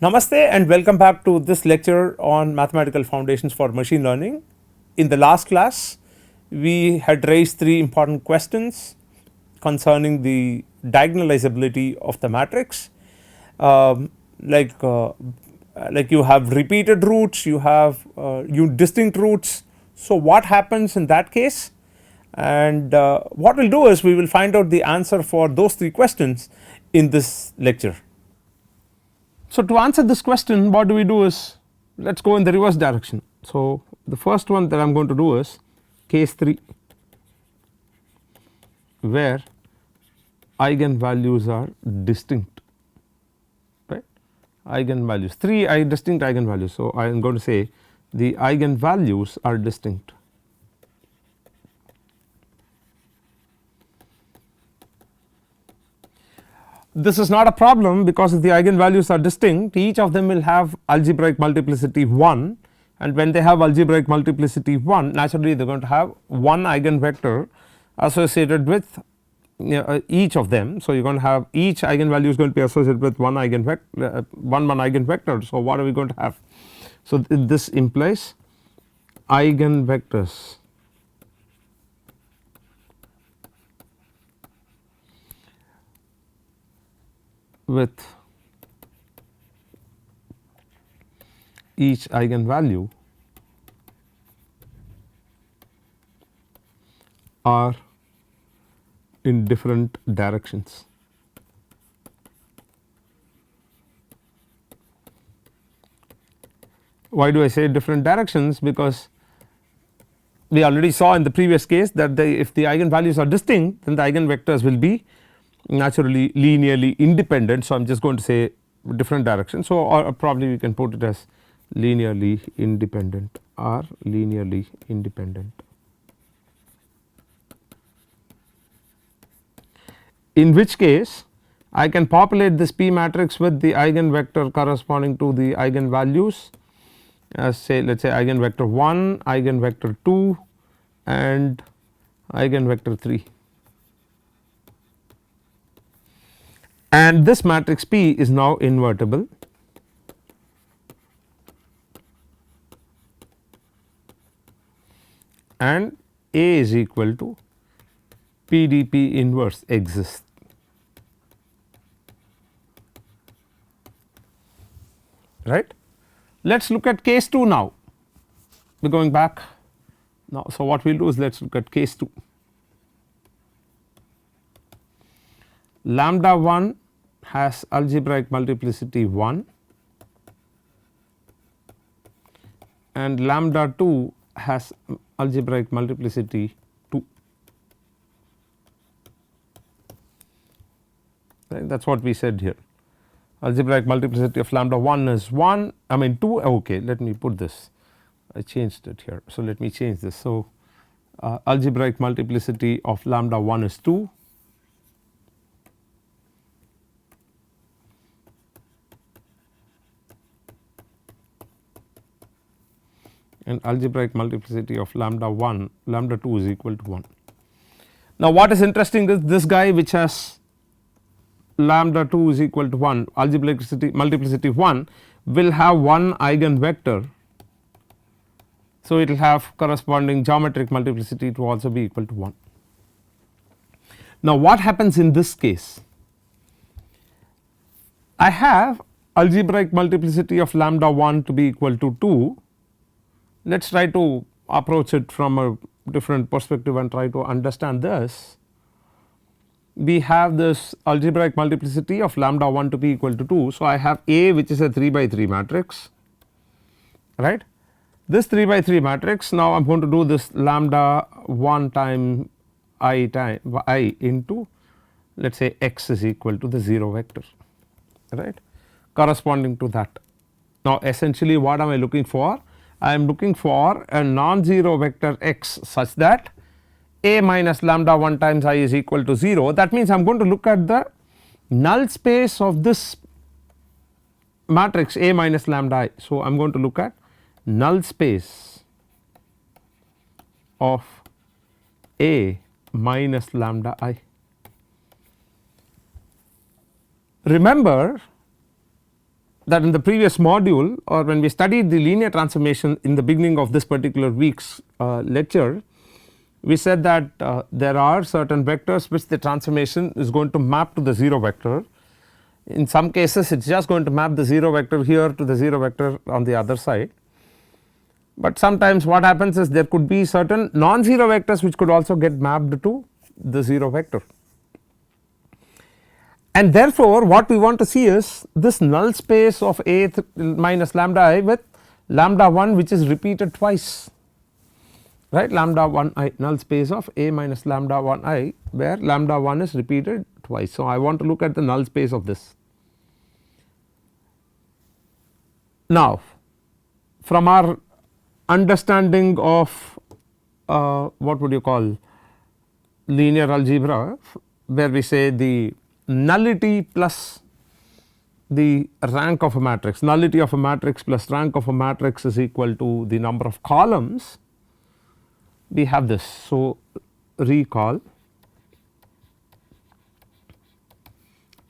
Namaste and welcome back to this lecture on mathematical foundations for machine learning. In the last class, we had raised three important questions concerning the diagonalizability of the matrix. Like you have repeated roots, you have distinct roots. So what happens in that case? And what we'll do is we will find out the answer for those three questions in this lecture. So to answer this question, what do we do is let us go in the reverse direction. So the first one that I am going to do is case 3 where eigenvalues are distinct, right, eigenvalues, three distinct eigenvalues. So I am going to say the eigenvalues are distinct. This is not a problem because if the eigenvalues are distinct, each of them will have algebraic multiplicity 1, and when they have algebraic multiplicity 1, naturally they are going to have one eigenvector associated with each of them. So you are going to have each eigenvalue is going to be associated with one eigenvector. So what are we going to have? So this implies eigenvectors with each eigenvalue are in different directions. Why do I say different directions? Because we already saw in the previous case that if the eigenvalues are distinct, then the eigenvectors will be naturally linearly independent. So I am just going to say different directions. So or probably we can put it as linearly independent or linearly independent. In which case I can populate this P matrix with the eigenvector corresponding to the eigenvalues as say let us say eigenvector 1, eigenvector 2 and eigenvector 3. And this matrix P is now invertible, and A is equal to PDP inverse exists. Right. Let us look at case 2 now. We are going back now. So what we will do is let us look at case 2. Lambda 1 has algebraic multiplicity 1 and lambda 2 has algebraic multiplicity 2, right. That is what we said here. Algebraic multiplicity of lambda 1 is 1, I mean 2, okay, let me put this, I changed it here. So let me change this. So algebraic multiplicity of lambda 1 is 2 and algebraic multiplicity of lambda 2 is equal to 1. Now what is interesting is this guy which has lambda 2 is equal to 1, algebraic multiplicity 1 will have one eigenvector. So it will have corresponding geometric multiplicity to also be equal to 1. Now what happens in this case? I have algebraic multiplicity of lambda 1 to be equal to 2. Let us try to approach it from a different perspective and try to understand this. We have this algebraic multiplicity of lambda 1 to be equal to 2. So I have A which is a 3 by 3 matrix, right. This 3 by 3 matrix, now I am going to do this lambda 1 time I into let us say x is equal to the 0 vector, right, corresponding to that. Now essentially what am I looking for? I am looking for a non-zero vector x such that A minus lambda 1 times I is equal to 0. That means I am going to look at the null space of this matrix A minus lambda I. So I am going to look at null space of A minus lambda I. Remember that in the previous module, or when we studied the linear transformation in the beginning of this particular week's lecture, we said that there are certain vectors which the transformation is going to map to the 0 vector. In some cases it is just going to map the 0 vector here to the 0 vector on the other side, but sometimes what happens is there could be certain non-zero vectors which could also get mapped to the 0 vector. And therefore, what we want to see is this null space of A minus lambda I with lambda 1 which is repeated twice, right, lambda 1 I, null space of A minus lambda 1 I where lambda 1 is repeated twice. So, I want to look at the null space of this. Now, from our understanding of what would you call linear algebra, where we say the nullity plus the rank of a matrix, nullity of a matrix plus rank of a matrix is equal to the number of columns, we have this. So, recall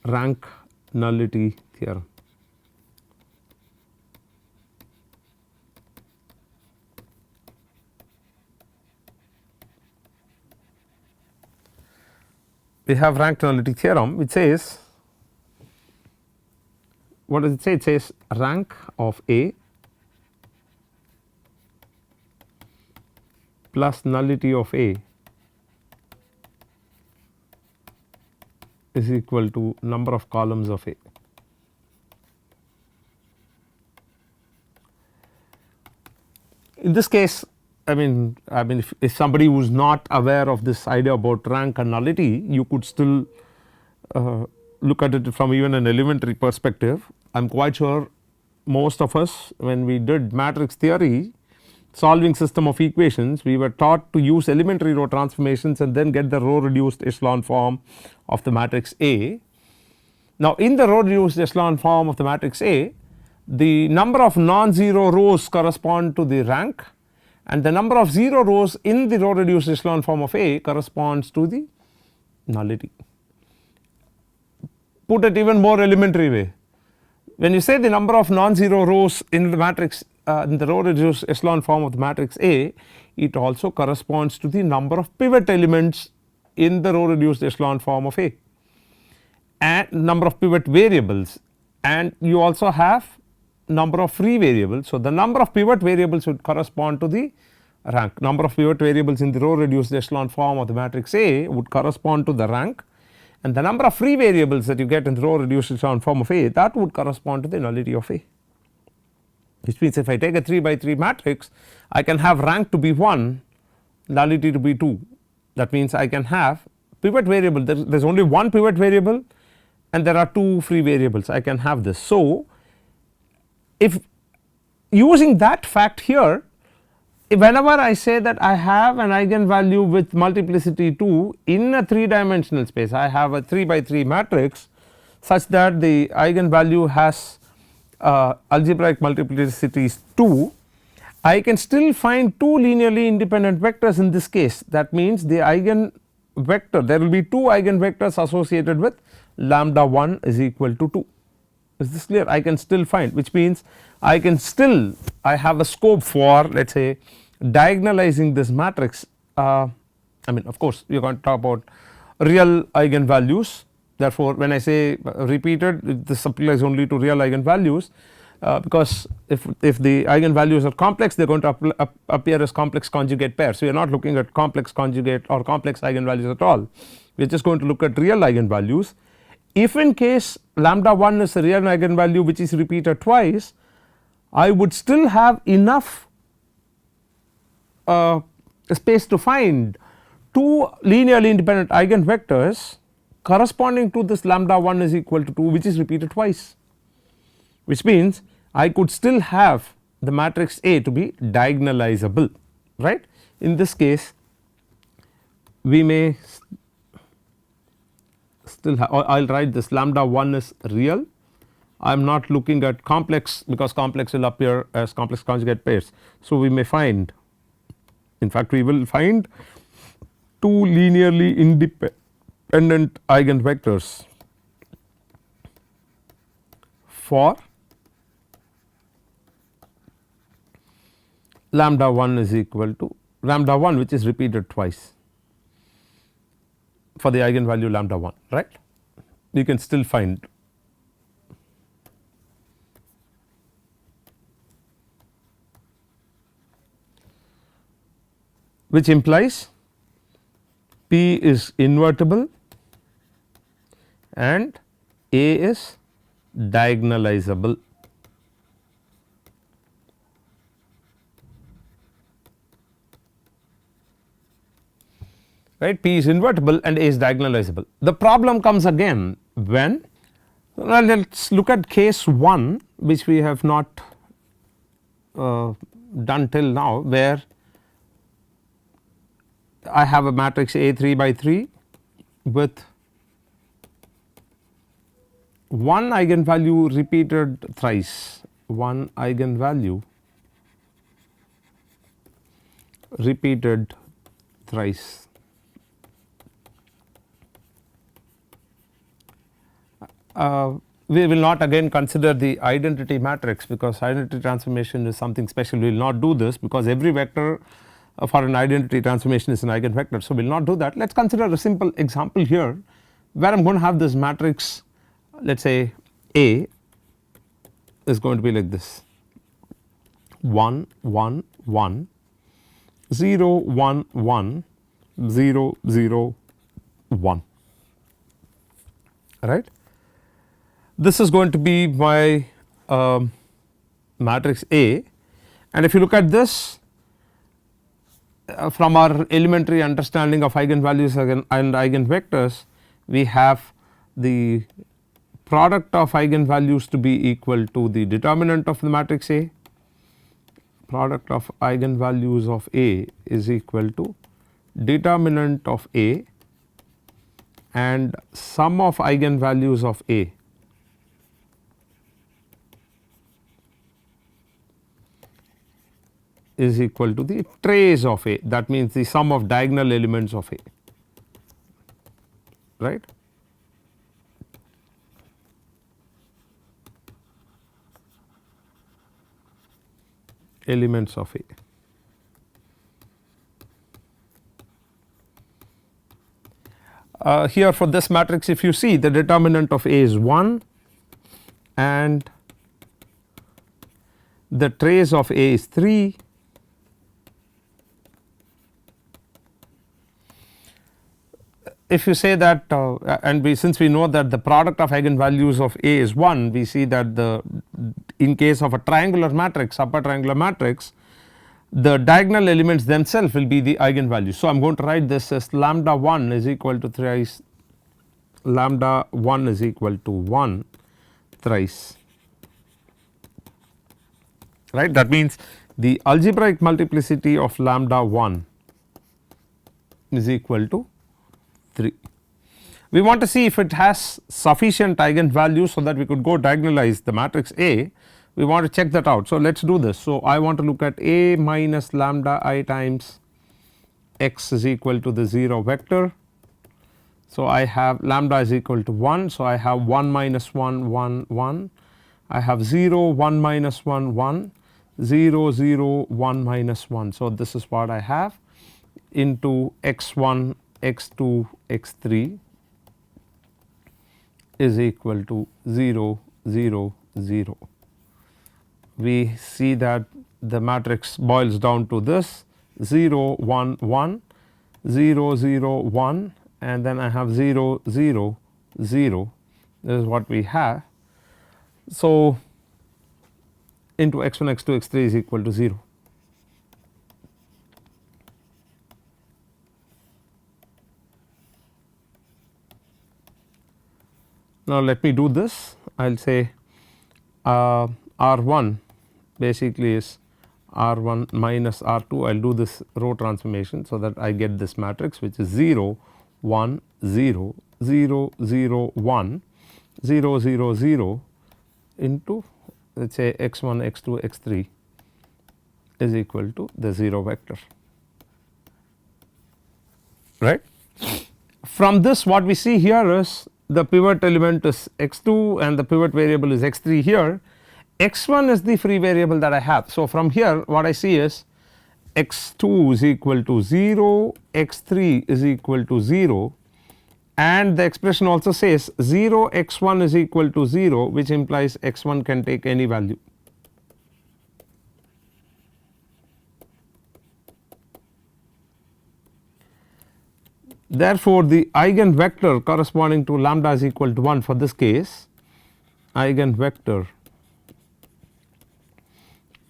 rank nullity theorem. We have rank nullity theorem which says, what does it say? It says rank of A plus nullity of A is equal to number of columns of A. In this case, I mean if somebody who is not aware of this idea about rank and nullity, you could still look at it from even an elementary perspective. I am quite sure most of us, when we did matrix theory solving system of equations, we were taught to use elementary row transformations and then get the row reduced echelon form of the matrix A. Now, in the row reduced echelon form of the matrix A, the number of non-zero rows correspond to the rank and the number of 0 rows in the row reduced echelon form of A corresponds to the nullity. Put it even more elementary way, when you say the number of non-zero rows in the matrix in the row reduced echelon form of the matrix A, it also corresponds to the number of pivot elements in the row reduced echelon form of A and number of pivot variables, and you also have number of free variables. So, the number of pivot variables would correspond to the rank, number of pivot variables in the row reduced echelon form of the matrix A would correspond to the rank, and the number of free variables that you get in the row reduced echelon form of A, that would correspond to the nullity of A. Which means if I take a 3 by 3 matrix, I can have rank to be 1, nullity to be 2. That means I can have pivot variable, there is only one pivot variable and there are 2 free variables, I can have this. So, if using that fact here, whenever I say that I have an eigenvalue with multiplicity 2 in a 3 dimensional space, I have a 3 by 3 matrix such that the eigenvalue has algebraic multiplicity is 2, I can still find 2 linearly independent vectors in this case. That means the eigenvector, there will be 2 eigenvectors associated with lambda 1 is equal to 2. Is this clear? I can still find, which means I can still, I have a scope for, let us say, diagonalizing this matrix. I mean, of course, you are going to talk about real eigenvalues. Therefore, when I say repeated, this applies only to real eigenvalues, because if the eigenvalues are complex, they are going to appear as complex conjugate pairs. So, we are not looking at complex conjugate or complex eigenvalues at all. We are just going to look at real eigenvalues. If in case lambda 1 is a real eigenvalue which is repeated twice, I would still have enough space to find 2 linearly independent eigenvectors corresponding to this lambda 1 is equal to 2, which is repeated twice, which means I could still have the matrix A to be diagonalizable, right. In this case, we may still have, I will write this lambda 1 is real. I am not looking at complex, because complex will appear as complex conjugate pairs. So, we may find, in fact we will find 2 linearly independent eigenvectors for lambda 1 is equal to lambda 1 which is repeated twice for the eigenvalue lambda 1, right. You can still find which implies P is invertible and A is diagonalizable. Right, P is invertible and A is diagonalizable. The problem comes again when, well, let us look at case 1 which we have not done till now, where I have a matrix A 3 by 3 with one eigenvalue repeated thrice, one eigenvalue repeated thrice. We will not again consider the identity matrix, because identity transformation is something special. We will not do this because every vector for an identity transformation is an eigenvector. So, we will not do that. Let us consider a simple example here where I am going to have this matrix, let us say A is going to be like this 1 1 1 0 1 1 0 0 1, right. This is going to be my matrix A, and if you look at this from our elementary understanding of eigenvalues and eigenvectors, we have the product of eigenvalues to be equal to the determinant of the matrix A. Product of eigenvalues of A is equal to determinant of A and sum of eigenvalues of A is equal to the trace of A, that means the sum of diagonal elements of A, right. Elements of A. Here for this matrix, if you see, the determinant of A is 1 and the trace of A is 3. If you say that and since we know that the product of eigenvalues of A is 1, we see that in case of a triangular matrix, upper triangular matrix, the diagonal elements themselves will be the eigenvalues. So, I am going to write this as lambda 1 is equal to thrice, lambda 1 is equal to 1 thrice, right. That means the algebraic multiplicity of lambda 1 is equal to 3. We want to see if it has sufficient eigenvalues so that we could go diagonalize the matrix A. We want to check that out. So, let us do this. So, I want to look at A minus lambda I times x is equal to the 0 vector. So, I have lambda is equal to 1. So, I have 1 minus 1 1 1, I have 0 1 minus 1 1 0 0 1 minus 1. So, this is what I have into x 1 x 2 x 3 is equal to 0 0 0. We see that the matrix boils down to this 0 1 1 0 0 1 and then I have 0 0 0, this is what we have. So, into x 1 x 2 x 3 is equal to 0. Now, let me do this. I will say R 1 basically is R 1 minus R 2. I will do this row transformation, so that I get this matrix which is 0 1 0 0 0 1 0 0 0 into let us say x 1 x 2 x 3 is equal to the 0 vector, right. From this, what we see here is the pivot element is x 2 and the pivot variable is x 3 here. X 1 is the free variable that I have. So, from here what I see is x 2 is equal to 0, x 3 is equal to 0, and the expression also says 0 x 1 is equal to 0, which implies x 1 can take any value. Therefore, the eigenvector corresponding to lambda is equal to 1 for this case, eigenvector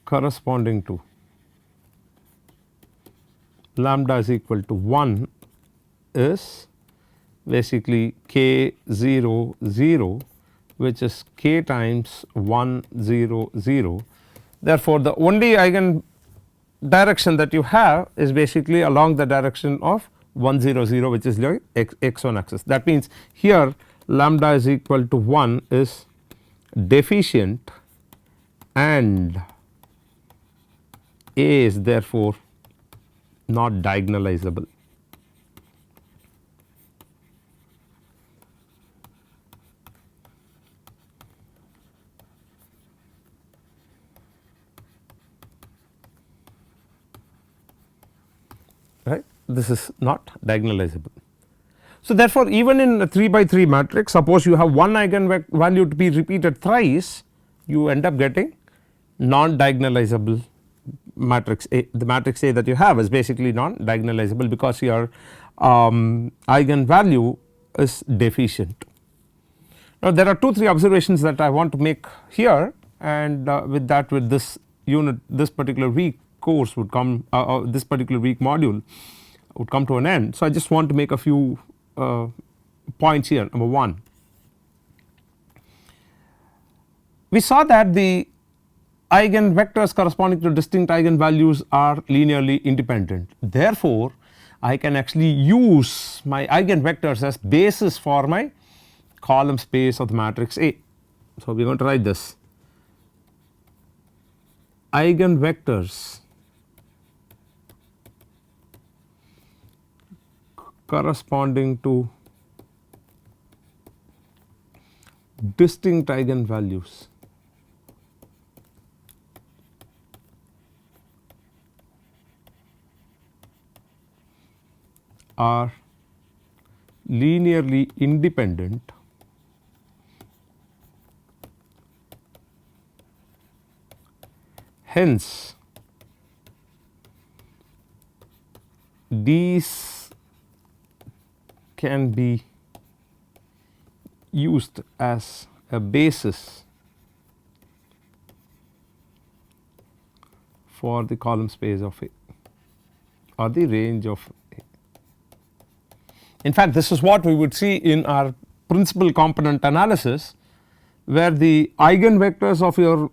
corresponding to lambda is equal to 1 is basically k 0 0, which is k times 1 0 0. Therefore, the only eigen direction that you have is basically along the direction of 1 0 0, which is your x 1 axis. That means, here lambda is equal to 1 is deficient and A is therefore not diagonalizable. Right, this is not diagonalizable. So, therefore, even in a 3 by 3 matrix, suppose you have one eigenvalue to be repeated thrice, you end up getting non diagonalizable matrix A. The matrix A that you have is basically non diagonalizable because your eigenvalue is deficient. Now, there are 2-3 observations that I want to make here, and with that, with this unit, this particular week course would come, this particular week module would come to an end. So, I just want to make a few points here. Number 1, we saw that the eigenvectors corresponding to distinct eigenvalues are linearly independent. Therefore, I can actually use my eigenvectors as basis for my column space of the matrix A. So, we are going to write this: eigenvectors corresponding to distinct eigenvalues are linearly independent hence these can be used as a basis for the column space of A or the range of A. In fact, this is what we would see in our principal component analysis, where the eigenvectors of your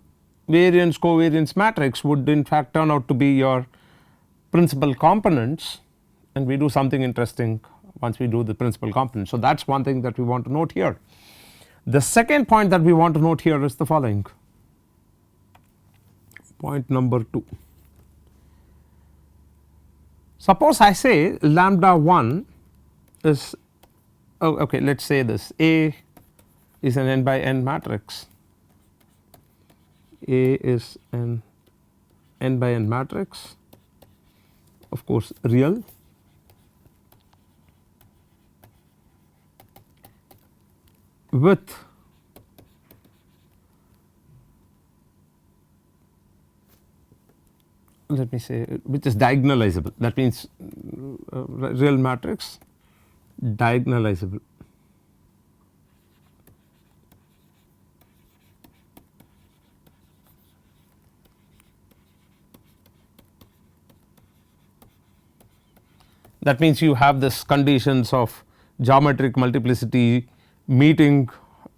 variance covariance matrix would in fact turn out to be your principal components, and we do something interesting once we do the principal components. So, that is one thing that we want to note here. The second point that we want to note here is the following: point number 2. Suppose I say lambda 1 is, okay, let us say this: A is an n by n matrix, A is an n by n matrix, of course real, with let me say which is diagonalizable. That means real matrix diagonalizable. That means you have this conditions of geometric multiplicity meeting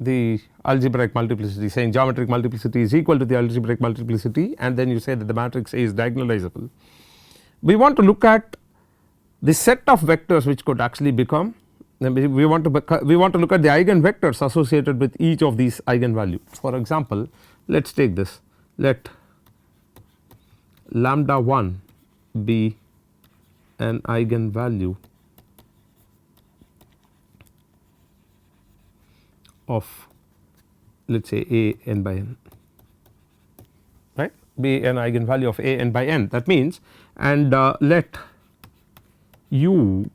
the algebraic multiplicity, saying geometric multiplicity is equal to the algebraic multiplicity, and then you say that the matrix A is diagonalizable. We want to look at the set of vectors which could actually become, we want to look at the eigenvectors associated with each of these eigenvalues. For example, let us take this, let lambda 1 be an eigenvalue of, let us say, A n by n, right. be an eigenvalue of a n by n, that means, and let u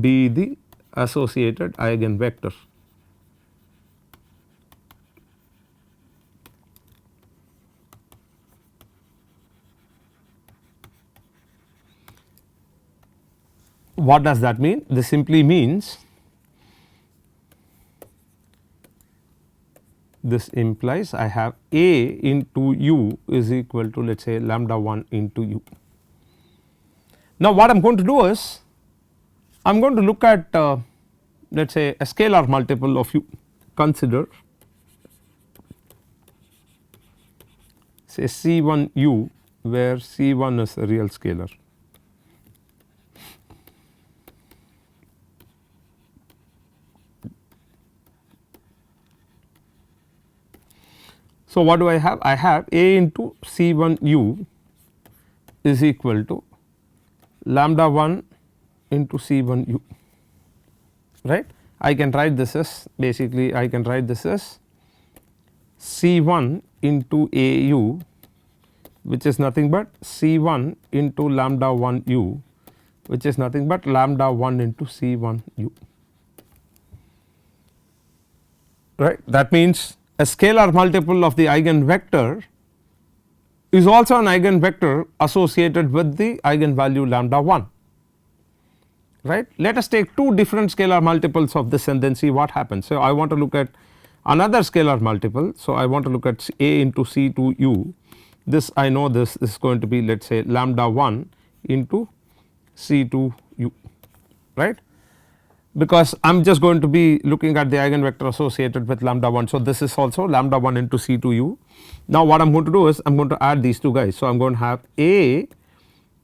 be the associated eigenvector. What does that mean? This simply means, this implies I have a into u is equal to, let us say, lambda 1 into u. Now, what I am going to do is I am going to look at let us say a scalar multiple of u. Consider say C1 u, where C1 is a real scalar. So, what do I have? I have a into C1 u is equal to lambda 1 into C1 u, right. I can write this as, basically I can write this as C1 into a u, which is nothing but C1 into lambda 1 u, which is nothing but lambda 1 into C1 u, right. That means a scalar multiple of the eigenvector is also an eigenvector associated with the eigenvalue lambda 1, right. Let us take two different scalar multiples of this and then see what happens. So, I want to look at another scalar multiple. So, I want to look at a into C2 u, this I know this is going to be, let us say, lambda 1 into C2 u, right, because I am just going to be looking at the eigenvector associated with lambda 1. So, this is also lambda 1 into C2 u. Now, what I am going to do is I am going to add these two guys. So, I am going to have a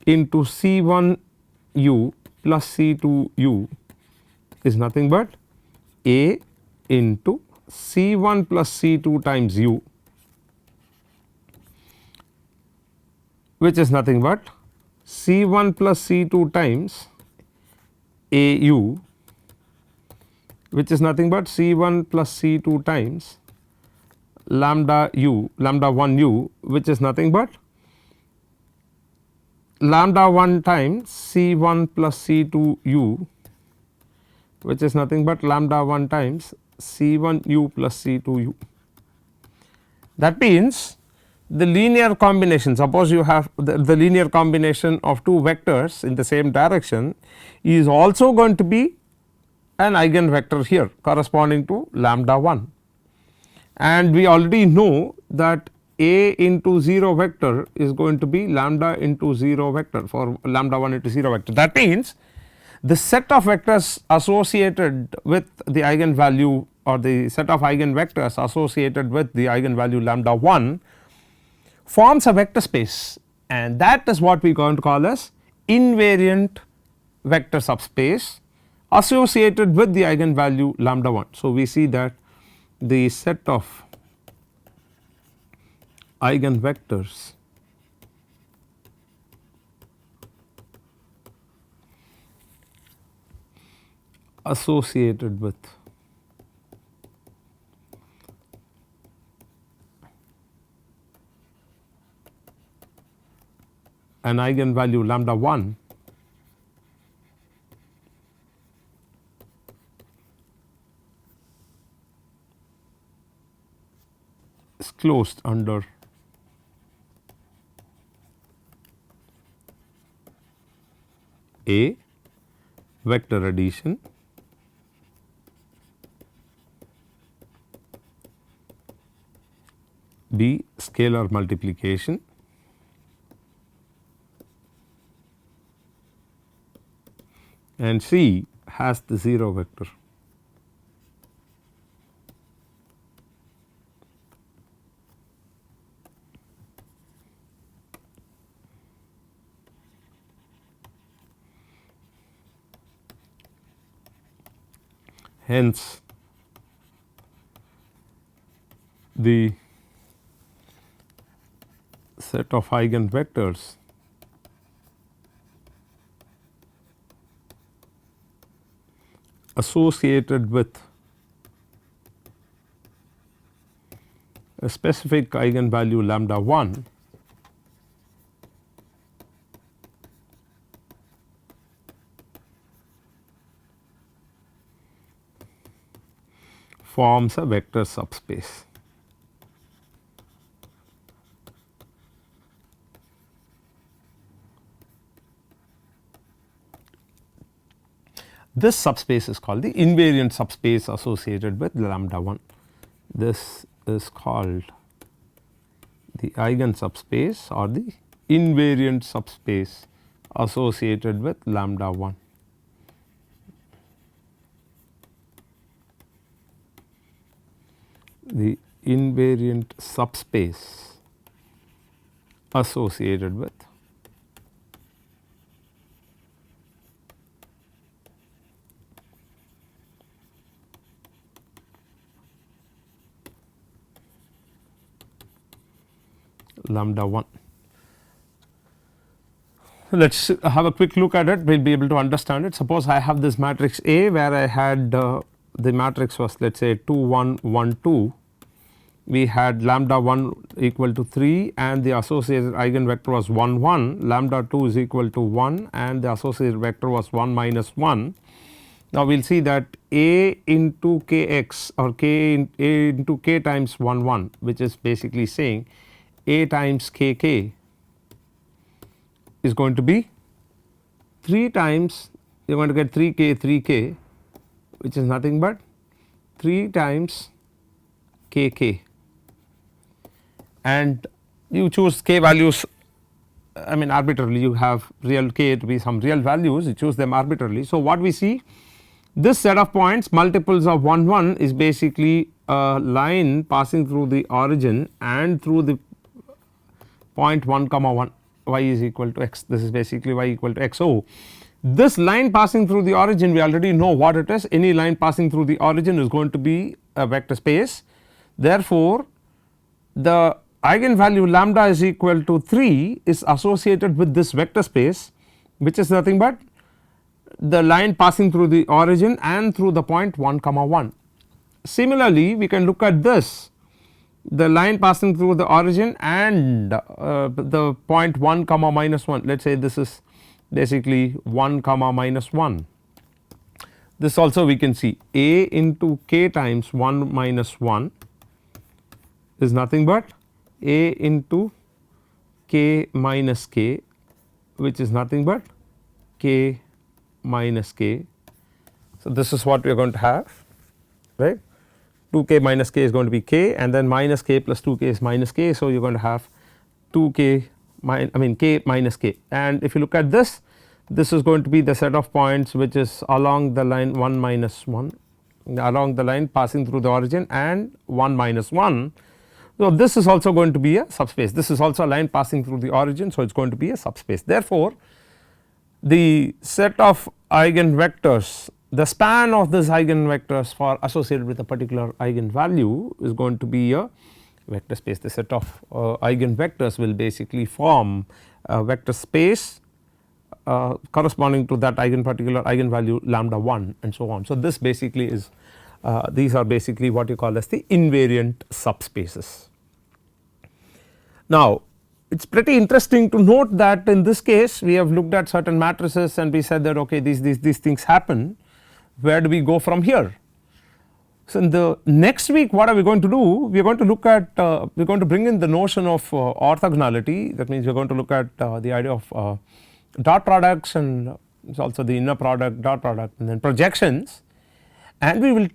into C1 u plus C2 u is nothing but a into C1 plus C2 times u, which is nothing but C1 plus C2 times a u, which is nothing but C1 plus C2 times lambda u, lambda 1 u, which is nothing but lambda 1 times C1 plus C2 u, which is nothing but lambda 1 times C1 u plus C2 u. That means the linear combination, suppose you have the linear combination of two vectors in the same direction is also going to be an eigenvector here corresponding to lambda 1, and we already know that a into 0 vector is going to be lambda into 0 vector for lambda 1 into 0 vector. That means the set of vectors associated with the eigenvalue, or the set of eigenvectors associated with the eigenvalue lambda 1 forms a vector space, and that is what we are going to call as invariant vector subspace associated with the eigenvalue lambda 1. So, we see that the set of eigenvectors associated with an eigenvalue lambda 1 is closed under A, vector addition, B, scalar multiplication, and C has the 0 vector. Hence, the set of eigenvectors associated with a specific eigenvalue lambda 1 forms a vector subspace. This subspace is called the invariant subspace associated with lambda 1. This is called the eigen subspace or the invariant subspace associated with lambda 1. The invariant subspace associated with lambda 1. Let us have a quick look at it, we will be able to understand it. Suppose I have this matrix A where I had the matrix was let us say 2 1 1 2, we had lambda 1 equal to 3 and the associated eigenvector was 1 1, lambda 2 is equal to 1 and the associated vector was 1 minus 1. Now, we will see that A into kx or A into k times 1 1, which is basically saying A times kk is going to be 3 times, you are going to get 3k which is nothing but 3 times kk, and you choose k values, I mean arbitrarily, you have real k to be some real values, you choose them arbitrarily. So, what we see, this set of points multiples of 1 1 is basically a line passing through the origin and through the point 1 comma 1, y is equal to x, this is basically y equal to x. So, this line passing through the origin, we already know what it is, any line passing through the origin is going to be a vector space. Therefore, the eigenvalue lambda is equal to 3 is associated with this vector space, which is nothing but the line passing through the origin and through the point 1 comma 1. Similarly, we can look at this, the line passing through the origin and the point 1 comma minus 1, let us say this is basically 1 comma minus 1. This also we can see A into k times 1 minus 1 is nothing but A into k minus k, which is nothing but k minus k. So, this is what we are going to have, right, 2k minus k is going to be k and then minus k plus 2k is minus k. So, you are going to have 2k k minus k, and if you look at this, this is going to be the set of points which is along the line 1 minus 1, along the line passing through the origin and 1 minus 1. So, this is also going to be a subspace, this is also a line passing through the origin. So, it is going to be a subspace. Therefore, the set of eigenvectors, the span of this eigenvectors for associated with a particular eigenvalue is going to be a vector space. The set of eigenvectors will basically form a vector space corresponding to that particular eigenvalue lambda 1 and so on. So, this basically is these are basically what you call as the invariant subspaces. Now, it is pretty interesting to note that in this case we have looked at certain matrices and we said that okay, these things happen, where do we go from here? So, in the next week what are we going to do? We are going to look at we are going to bring in the notion of orthogonality, that means we are going to look at the idea of dot products and also the inner product, dot product and then projections, and we will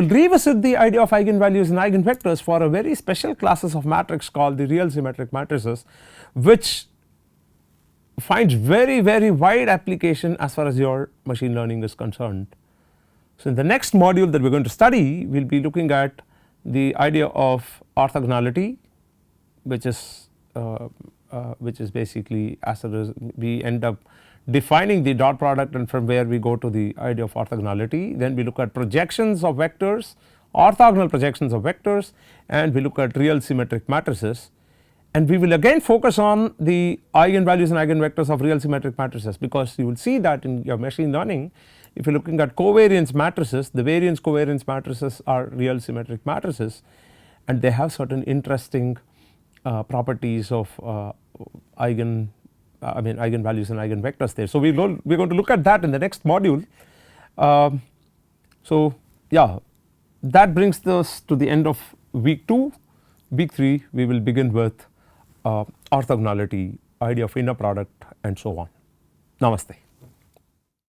revisit the idea of eigenvalues and eigenvectors for a very special classes of matrix called the real symmetric matrices, which finds very wide application as far as your machine learning is concerned. So, in the next module that we are going to study, we will be looking at the idea of orthogonality, which is basically as we end up defining the dot product and from where we go to the idea of orthogonality. Then we look at projections of vectors, orthogonal projections of vectors, and we look at real symmetric matrices, and we will again focus on the eigenvalues and eigenvectors of real symmetric matrices, because you will see that in your machine learning, if you are looking at covariance matrices, the variance covariance matrices are real symmetric matrices and they have certain interesting properties of eigenvalues and eigenvectors there. So, we are going to look at that in the next module. So, yeah, that brings us to the end of week 2. Week 3 we will begin with orthogonality, idea of inner product and so on. Namaste.